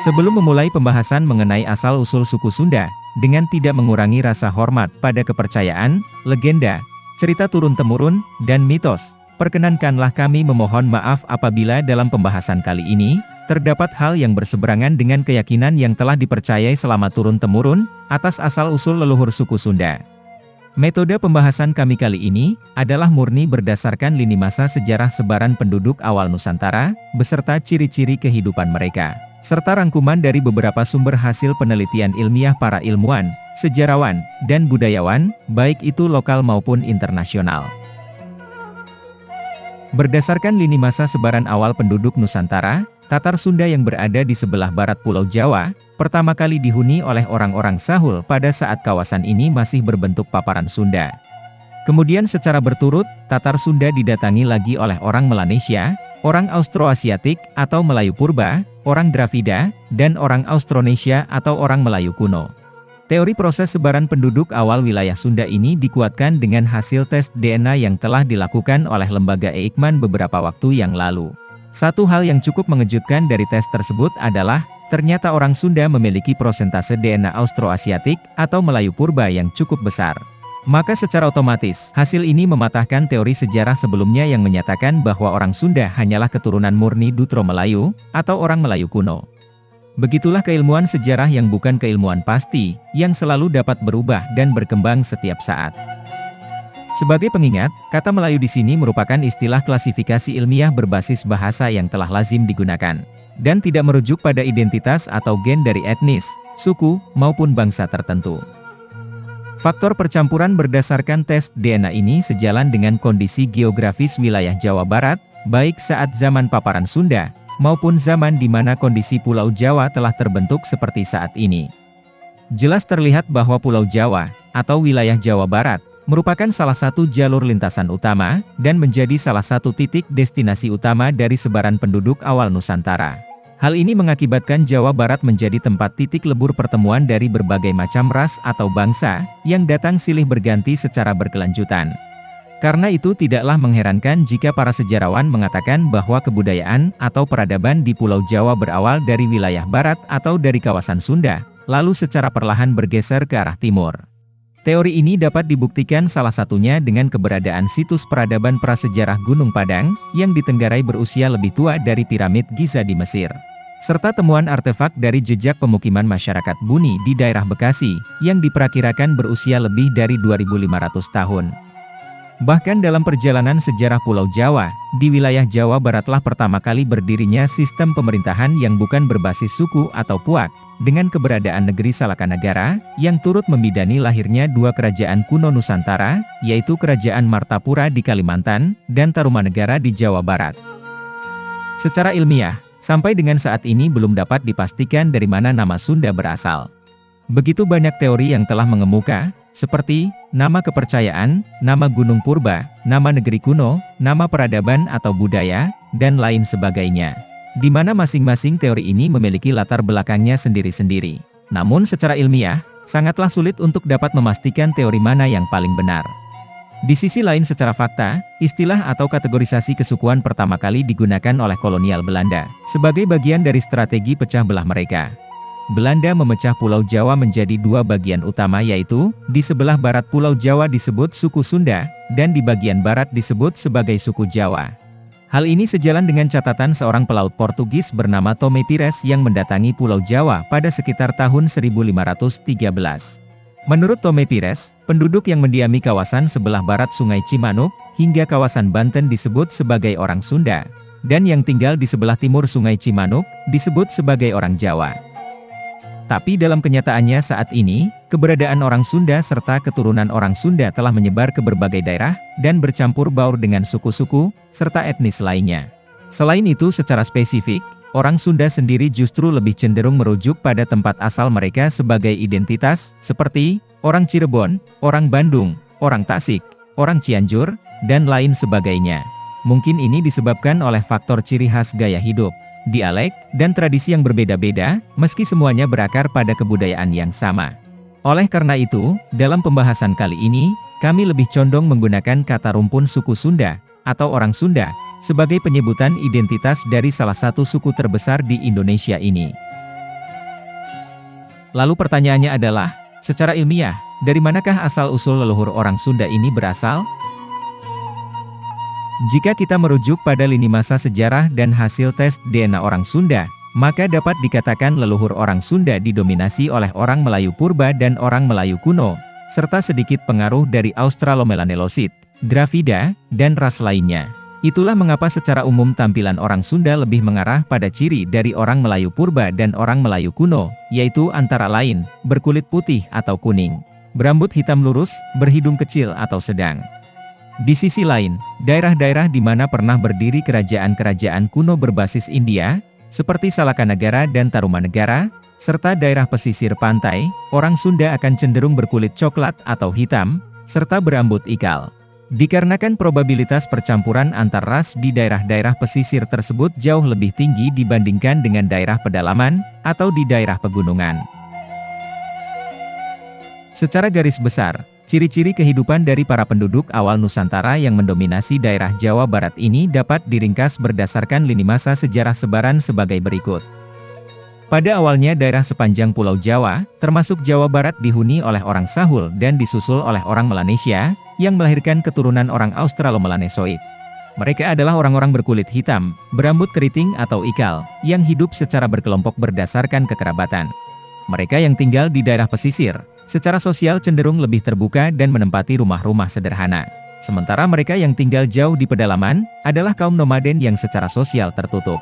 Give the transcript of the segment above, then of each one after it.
Sebelum memulai pembahasan mengenai asal-usul suku Sunda, dengan tidak mengurangi rasa hormat pada kepercayaan, legenda, cerita turun-temurun, dan mitos, perkenankanlah kami memohon maaf apabila dalam pembahasan kali ini, terdapat hal yang berseberangan dengan keyakinan yang telah dipercayai selama turun-temurun, atas asal-usul leluhur suku Sunda. Metode pembahasan kami kali ini, adalah murni berdasarkan lini masa sejarah sebaran penduduk awal Nusantara, beserta ciri-ciri kehidupan mereka, serta rangkuman dari beberapa sumber hasil penelitian ilmiah para ilmuwan, sejarawan, dan budayawan, baik itu lokal maupun internasional. Berdasarkan lini masa sebaran awal penduduk Nusantara, Tatar Sunda yang berada di sebelah barat Pulau Jawa, pertama kali dihuni oleh orang-orang Sahul pada saat kawasan ini masih berbentuk paparan Sunda. Kemudian secara berturut, Tatar Sunda didatangi lagi oleh orang Melanesia, orang Austroasiatik atau Melayu Purba, orang Dravida, dan orang Austronesia atau orang Melayu kuno. Teori proses sebaran penduduk awal wilayah Sunda ini dikuatkan dengan hasil tes DNA yang telah dilakukan oleh lembaga Eijkman beberapa waktu yang lalu. Satu hal yang cukup mengejutkan dari tes tersebut adalah, ternyata orang Sunda memiliki prosentase DNA Austroasiatik atau Melayu Purba yang cukup besar. Maka secara otomatis, hasil ini mematahkan teori sejarah sebelumnya yang menyatakan bahwa orang Sunda hanyalah keturunan murni Dutro Melayu, atau orang Melayu kuno. Begitulah keilmuan sejarah yang bukan keilmuan pasti, yang selalu dapat berubah dan berkembang setiap saat. Sebagai pengingat, kata Melayu di sini merupakan istilah klasifikasi ilmiah berbasis bahasa yang telah lazim digunakan, dan tidak merujuk pada identitas atau gen dari etnis, suku, maupun bangsa tertentu. Faktor percampuran berdasarkan tes DNA ini sejalan dengan kondisi geografis wilayah Jawa Barat, baik saat zaman paparan Sunda, maupun zaman di mana kondisi Pulau Jawa telah terbentuk seperti saat ini. Jelas terlihat bahwa Pulau Jawa, atau wilayah Jawa Barat, merupakan salah satu jalur lintasan utama, dan menjadi salah satu titik destinasi utama dari sebaran penduduk awal Nusantara. Hal ini mengakibatkan Jawa Barat menjadi tempat titik lebur pertemuan dari berbagai macam ras atau bangsa, yang datang silih berganti secara berkelanjutan. Karena itu tidaklah mengherankan jika para sejarawan mengatakan bahwa kebudayaan atau peradaban di Pulau Jawa berawal dari wilayah barat atau dari kawasan Sunda, lalu secara perlahan bergeser ke arah timur. Teori ini dapat dibuktikan salah satunya dengan keberadaan situs peradaban prasejarah Gunung Padang, yang ditenggarai berusia lebih tua dari piramid Giza di Mesir. Serta temuan artefak dari jejak pemukiman masyarakat Buni di daerah Bekasi, yang diperkirakan berusia lebih dari 2.500 tahun. Bahkan dalam perjalanan sejarah Pulau Jawa, di wilayah Jawa Baratlah pertama kali berdirinya sistem pemerintahan yang bukan berbasis suku atau puak, dengan keberadaan negeri Salakanagara, yang turut membidani lahirnya dua kerajaan kuno Nusantara, yaitu Kerajaan Martapura di Kalimantan, dan Tarumanegara di Jawa Barat. Secara ilmiah, sampai dengan saat ini belum dapat dipastikan dari mana nama Sunda berasal. Begitu banyak teori yang telah mengemuka, seperti nama kepercayaan, nama gunung purba, nama negeri kuno, nama peradaban atau budaya, dan lain sebagainya. Di mana masing-masing teori ini memiliki latar belakangnya sendiri-sendiri. Namun secara ilmiah, sangatlah sulit untuk dapat memastikan teori mana yang paling benar. Di sisi lain secara fakta, istilah atau kategorisasi kesukuan pertama kali digunakan oleh kolonial Belanda, sebagai bagian dari strategi pecah belah mereka. Belanda memecah Pulau Jawa menjadi dua bagian utama, yaitu, di sebelah barat Pulau Jawa disebut suku Sunda, dan di bagian barat disebut sebagai suku Jawa. Hal ini sejalan dengan catatan seorang pelaut Portugis bernama Tomé Pires yang mendatangi Pulau Jawa pada sekitar tahun 1513. Menurut Tomé Pires, penduduk yang mendiami kawasan sebelah barat Sungai Cimanuk, hingga kawasan Banten disebut sebagai orang Sunda, dan yang tinggal di sebelah timur Sungai Cimanuk, disebut sebagai orang Jawa. Tapi dalam kenyataannya saat ini, keberadaan orang Sunda serta keturunan orang Sunda telah menyebar ke berbagai daerah, dan bercampur baur dengan suku-suku, serta etnis lainnya. Selain itu secara spesifik, orang Sunda sendiri justru lebih cenderung merujuk pada tempat asal mereka sebagai identitas, seperti, orang Cirebon, orang Bandung, orang Tasik, orang Cianjur, dan lain sebagainya. Mungkin ini disebabkan oleh faktor ciri khas gaya hidup, dialek, dan tradisi yang berbeda-beda, meski semuanya berakar pada kebudayaan yang sama. Oleh karena itu, dalam pembahasan kali ini, kami lebih condong menggunakan kata rumpun suku Sunda, atau orang Sunda, sebagai penyebutan identitas dari salah satu suku terbesar di Indonesia ini. Lalu pertanyaannya adalah, secara ilmiah, dari manakah asal-usul leluhur orang Sunda ini berasal? Jika kita merujuk pada lini masa sejarah dan hasil tes DNA orang Sunda, maka dapat dikatakan leluhur orang Sunda didominasi oleh orang Melayu purba dan orang Melayu kuno, serta sedikit pengaruh dari Australomelanelosid, Dravida, dan ras lainnya. Itulah mengapa secara umum tampilan orang Sunda lebih mengarah pada ciri dari orang Melayu purba dan orang Melayu kuno, yaitu antara lain, berkulit putih atau kuning, berambut hitam lurus, berhidung kecil atau sedang. Di sisi lain, daerah-daerah di mana pernah berdiri kerajaan-kerajaan kuno berbasis India, seperti Salakanagara dan Tarumanegara, serta daerah pesisir pantai, orang Sunda akan cenderung berkulit coklat atau hitam, serta berambut ikal. Dikarenakan probabilitas percampuran antar ras di daerah-daerah pesisir tersebut jauh lebih tinggi dibandingkan dengan daerah pedalaman, atau di daerah pegunungan. Secara garis besar, ciri-ciri kehidupan dari para penduduk awal Nusantara yang mendominasi daerah Jawa Barat ini dapat diringkas berdasarkan lini masa sejarah sebaran sebagai berikut. Pada awalnya daerah sepanjang Pulau Jawa, termasuk Jawa Barat dihuni oleh orang Sahul dan disusul oleh orang Melanesia, yang melahirkan keturunan orang Australomelanesoid. Mereka adalah orang-orang berkulit hitam, berambut keriting atau ikal, yang hidup secara berkelompok berdasarkan kekerabatan. Mereka yang tinggal di daerah pesisir, secara sosial cenderung lebih terbuka dan menempati rumah-rumah sederhana. Sementara mereka yang tinggal jauh di pedalaman, adalah kaum nomaden yang secara sosial tertutup.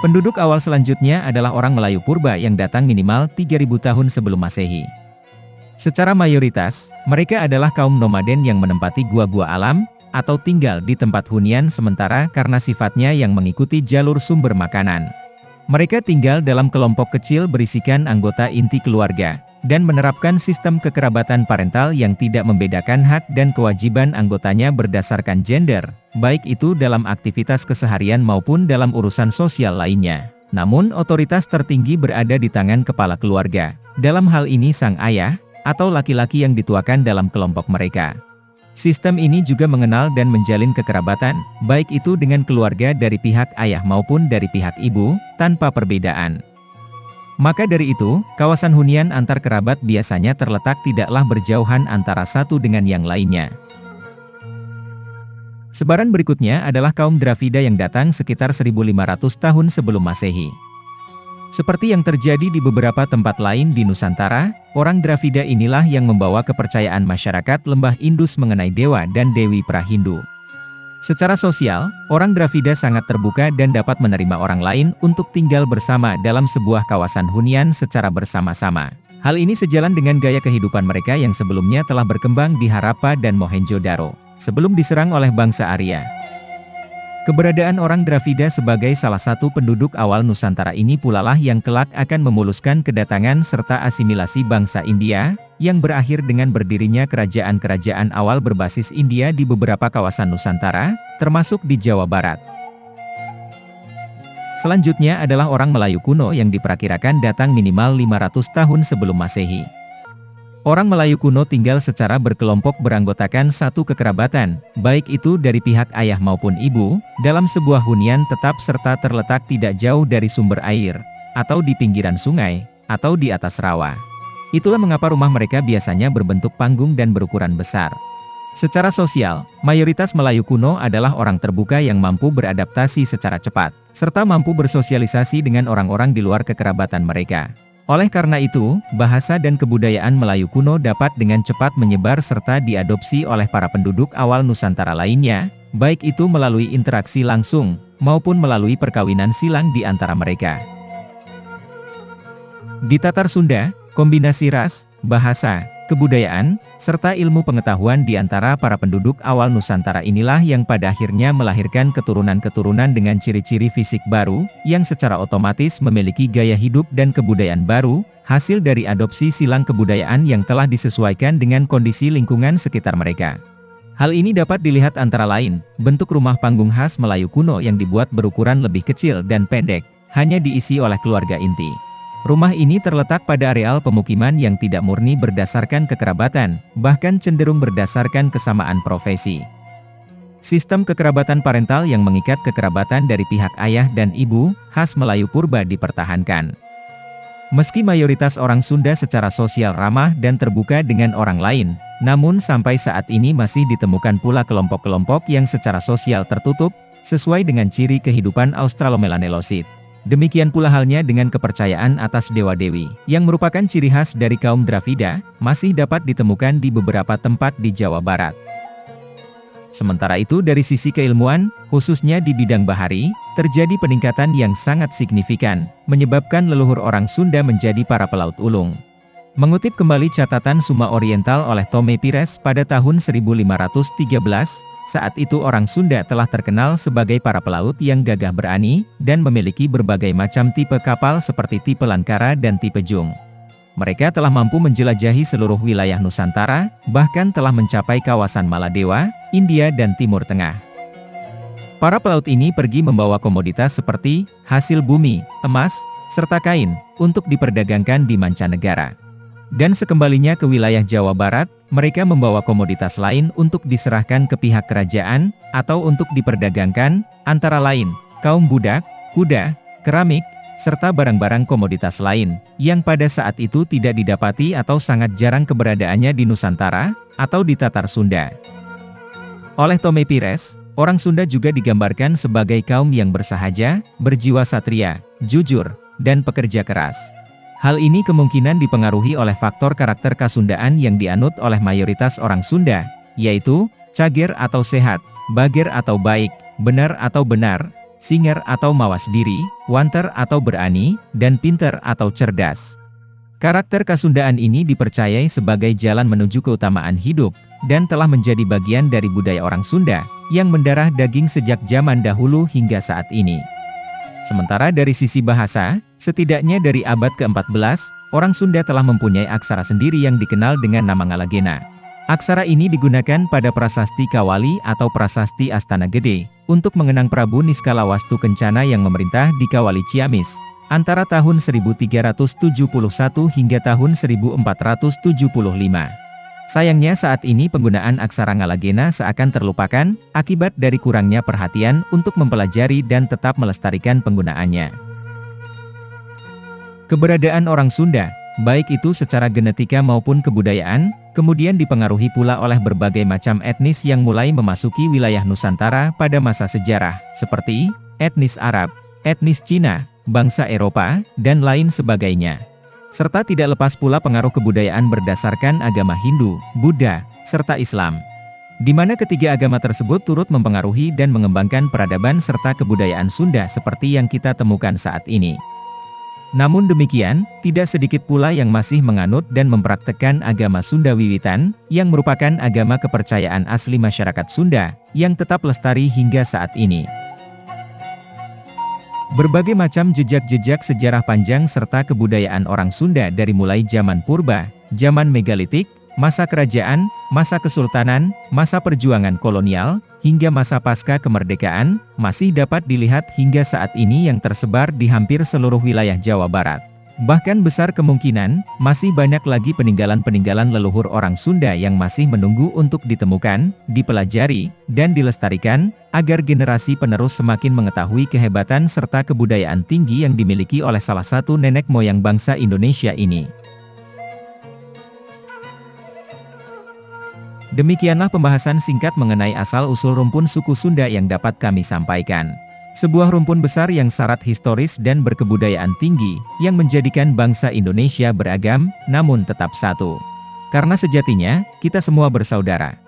Penduduk awal selanjutnya adalah orang Melayu purba yang datang minimal 3000 tahun sebelum Masehi. Secara mayoritas, mereka adalah kaum nomaden yang menempati gua-gua alam, atau tinggal di tempat hunian sementara karena sifatnya yang mengikuti jalur sumber makanan. Mereka tinggal dalam kelompok kecil berisikan anggota inti keluarga, dan menerapkan sistem kekerabatan parental yang tidak membedakan hak dan kewajiban anggotanya berdasarkan gender, baik itu dalam aktivitas keseharian maupun dalam urusan sosial lainnya. Namun otoritas tertinggi berada di tangan kepala keluarga, dalam hal ini sang ayah, atau laki-laki yang dituakan dalam kelompok mereka. Sistem ini juga mengenal dan menjalin kekerabatan, baik itu dengan keluarga dari pihak ayah maupun dari pihak ibu, tanpa perbedaan. Maka dari itu, kawasan hunian antar kerabat biasanya terletak tidaklah berjauhan antara satu dengan yang lainnya. Sebaran berikutnya adalah kaum Dravida yang datang sekitar 1500 tahun sebelum Masehi. Seperti yang terjadi di beberapa tempat lain di Nusantara, orang Dravida inilah yang membawa kepercayaan masyarakat lembah Indus mengenai dewa dan dewi pra-Hindu. Secara sosial, orang Dravida sangat terbuka dan dapat menerima orang lain untuk tinggal bersama dalam sebuah kawasan hunian secara bersama-sama. Hal ini sejalan dengan gaya kehidupan mereka yang sebelumnya telah berkembang di Harappa dan Mohenjo-daro, sebelum diserang oleh bangsa Arya. Keberadaan orang Dravida sebagai salah satu penduduk awal Nusantara ini pula lah yang kelak akan memuluskan kedatangan serta asimilasi bangsa India, yang berakhir dengan berdirinya kerajaan-kerajaan awal berbasis India di beberapa kawasan Nusantara, termasuk di Jawa Barat. Selanjutnya adalah orang Melayu kuno yang diperkirakan datang minimal 500 tahun sebelum Masehi. Orang Melayu kuno tinggal secara berkelompok beranggotakan satu kekerabatan, baik itu dari pihak ayah maupun ibu, dalam sebuah hunian tetap serta terletak tidak jauh dari sumber air, atau di pinggiran sungai, atau di atas rawa. Itulah mengapa rumah mereka biasanya berbentuk panggung dan berukuran besar. Secara sosial, mayoritas Melayu kuno adalah orang terbuka yang mampu beradaptasi secara cepat, serta mampu bersosialisasi dengan orang-orang di luar kekerabatan mereka. Oleh karena itu, bahasa dan kebudayaan Melayu kuno dapat dengan cepat menyebar serta diadopsi oleh para penduduk awal Nusantara lainnya, baik itu melalui interaksi langsung, maupun melalui perkawinan silang di antara mereka. Di Tatar Sunda, kombinasi ras, bahasa, kebudayaan, serta ilmu pengetahuan di antara para penduduk awal Nusantara inilah yang pada akhirnya melahirkan keturunan-keturunan dengan ciri-ciri fisik baru, yang secara otomatis memiliki gaya hidup dan kebudayaan baru, hasil dari adopsi silang kebudayaan yang telah disesuaikan dengan kondisi lingkungan sekitar mereka. Hal ini dapat dilihat antara lain, bentuk rumah panggung khas Melayu kuno yang dibuat berukuran lebih kecil dan pendek, hanya diisi oleh keluarga inti. Rumah ini terletak pada areal pemukiman yang tidak murni berdasarkan kekerabatan, bahkan cenderung berdasarkan kesamaan profesi. Sistem kekerabatan parental yang mengikat kekerabatan dari pihak ayah dan ibu, khas Melayu purba dipertahankan. Meski mayoritas orang Sunda secara sosial ramah dan terbuka dengan orang lain, namun sampai saat ini masih ditemukan pula kelompok-kelompok yang secara sosial tertutup, sesuai dengan ciri kehidupan Australomelanelosid. Demikian pula halnya dengan kepercayaan atas dewa-dewi, yang merupakan ciri khas dari kaum Dravida, masih dapat ditemukan di beberapa tempat di Jawa Barat. Sementara itu dari sisi keilmuan, khususnya di bidang bahari, terjadi peningkatan yang sangat signifikan, menyebabkan leluhur orang Sunda menjadi para pelaut ulung. Mengutip kembali catatan Suma Oriental oleh Tome Pires pada tahun 1513, saat itu orang Sunda telah terkenal sebagai para pelaut yang gagah berani, dan memiliki berbagai macam tipe kapal seperti tipe Lankara dan tipe Jung. Mereka telah mampu menjelajahi seluruh wilayah Nusantara, bahkan telah mencapai kawasan Maladewa, India dan Timur Tengah. Para pelaut ini pergi membawa komoditas seperti hasil bumi, emas, serta kain, untuk diperdagangkan di mancanegara. Dan sekembalinya ke wilayah Jawa Barat, mereka membawa komoditas lain untuk diserahkan ke pihak kerajaan, atau untuk diperdagangkan, antara lain, kaum budak, kuda, keramik, serta barang-barang komoditas lain, yang pada saat itu tidak didapati atau sangat jarang keberadaannya di Nusantara, atau di Tatar Sunda. Oleh Tome Pires, orang Sunda juga digambarkan sebagai kaum yang bersahaja, berjiwa satria, jujur, dan pekerja keras. Hal ini kemungkinan dipengaruhi oleh faktor karakter Kasundaan yang dianut oleh mayoritas orang Sunda, yaitu, cager atau sehat, bager atau baik, benar atau benar, singer atau mawas diri, wanter atau berani, dan pinter atau cerdas. Karakter Kasundaan ini dipercayai sebagai jalan menuju keutamaan hidup, dan telah menjadi bagian dari budaya orang Sunda, yang mendarah daging sejak zaman dahulu hingga saat ini. Sementara dari sisi bahasa, setidaknya dari abad ke-14, orang Sunda telah mempunyai aksara sendiri yang dikenal dengan nama Ngalagena. Aksara ini digunakan pada prasasti Kawali atau prasasti Astana Gede, untuk mengenang Prabu Niskalawastu Kencana yang memerintah di Kawali Ciamis, antara tahun 1371 hingga tahun 1475. Sayangnya saat ini penggunaan aksara Ngalagena seakan terlupakan, akibat dari kurangnya perhatian untuk mempelajari dan tetap melestarikan penggunaannya. Keberadaan orang Sunda, baik itu secara genetika maupun kebudayaan, kemudian dipengaruhi pula oleh berbagai macam etnis yang mulai memasuki wilayah Nusantara pada masa sejarah, seperti etnis Arab, etnis Cina, bangsa Eropa, dan lain sebagainya. Serta tidak lepas pula pengaruh kebudayaan berdasarkan agama Hindu, Buddha, serta Islam. Di mana ketiga agama tersebut turut mempengaruhi dan mengembangkan peradaban serta kebudayaan Sunda seperti yang kita temukan saat ini. Namun demikian, tidak sedikit pula yang masih menganut dan mempraktekkan agama Sunda Wiwitan, yang merupakan agama kepercayaan asli masyarakat Sunda, yang tetap lestari hingga saat ini. Berbagai macam jejak-jejak sejarah panjang serta kebudayaan orang Sunda dari mulai zaman purba, zaman megalitik, masa kerajaan, masa kesultanan, masa perjuangan kolonial, hingga masa pasca kemerdekaan, masih dapat dilihat hingga saat ini yang tersebar di hampir seluruh wilayah Jawa Barat. Bahkan besar kemungkinan, masih banyak lagi peninggalan-peninggalan leluhur orang Sunda yang masih menunggu untuk ditemukan, dipelajari, dan dilestarikan, agar generasi penerus semakin mengetahui kehebatan serta kebudayaan tinggi yang dimiliki oleh salah satu nenek moyang bangsa Indonesia ini. Demikianlah pembahasan singkat mengenai asal-usul rumpun suku Sunda yang dapat kami sampaikan. Sebuah rumpun besar yang syarat historis dan berkebudayaan tinggi, yang menjadikan bangsa Indonesia beragam, namun tetap satu. Karena sejatinya, kita semua bersaudara.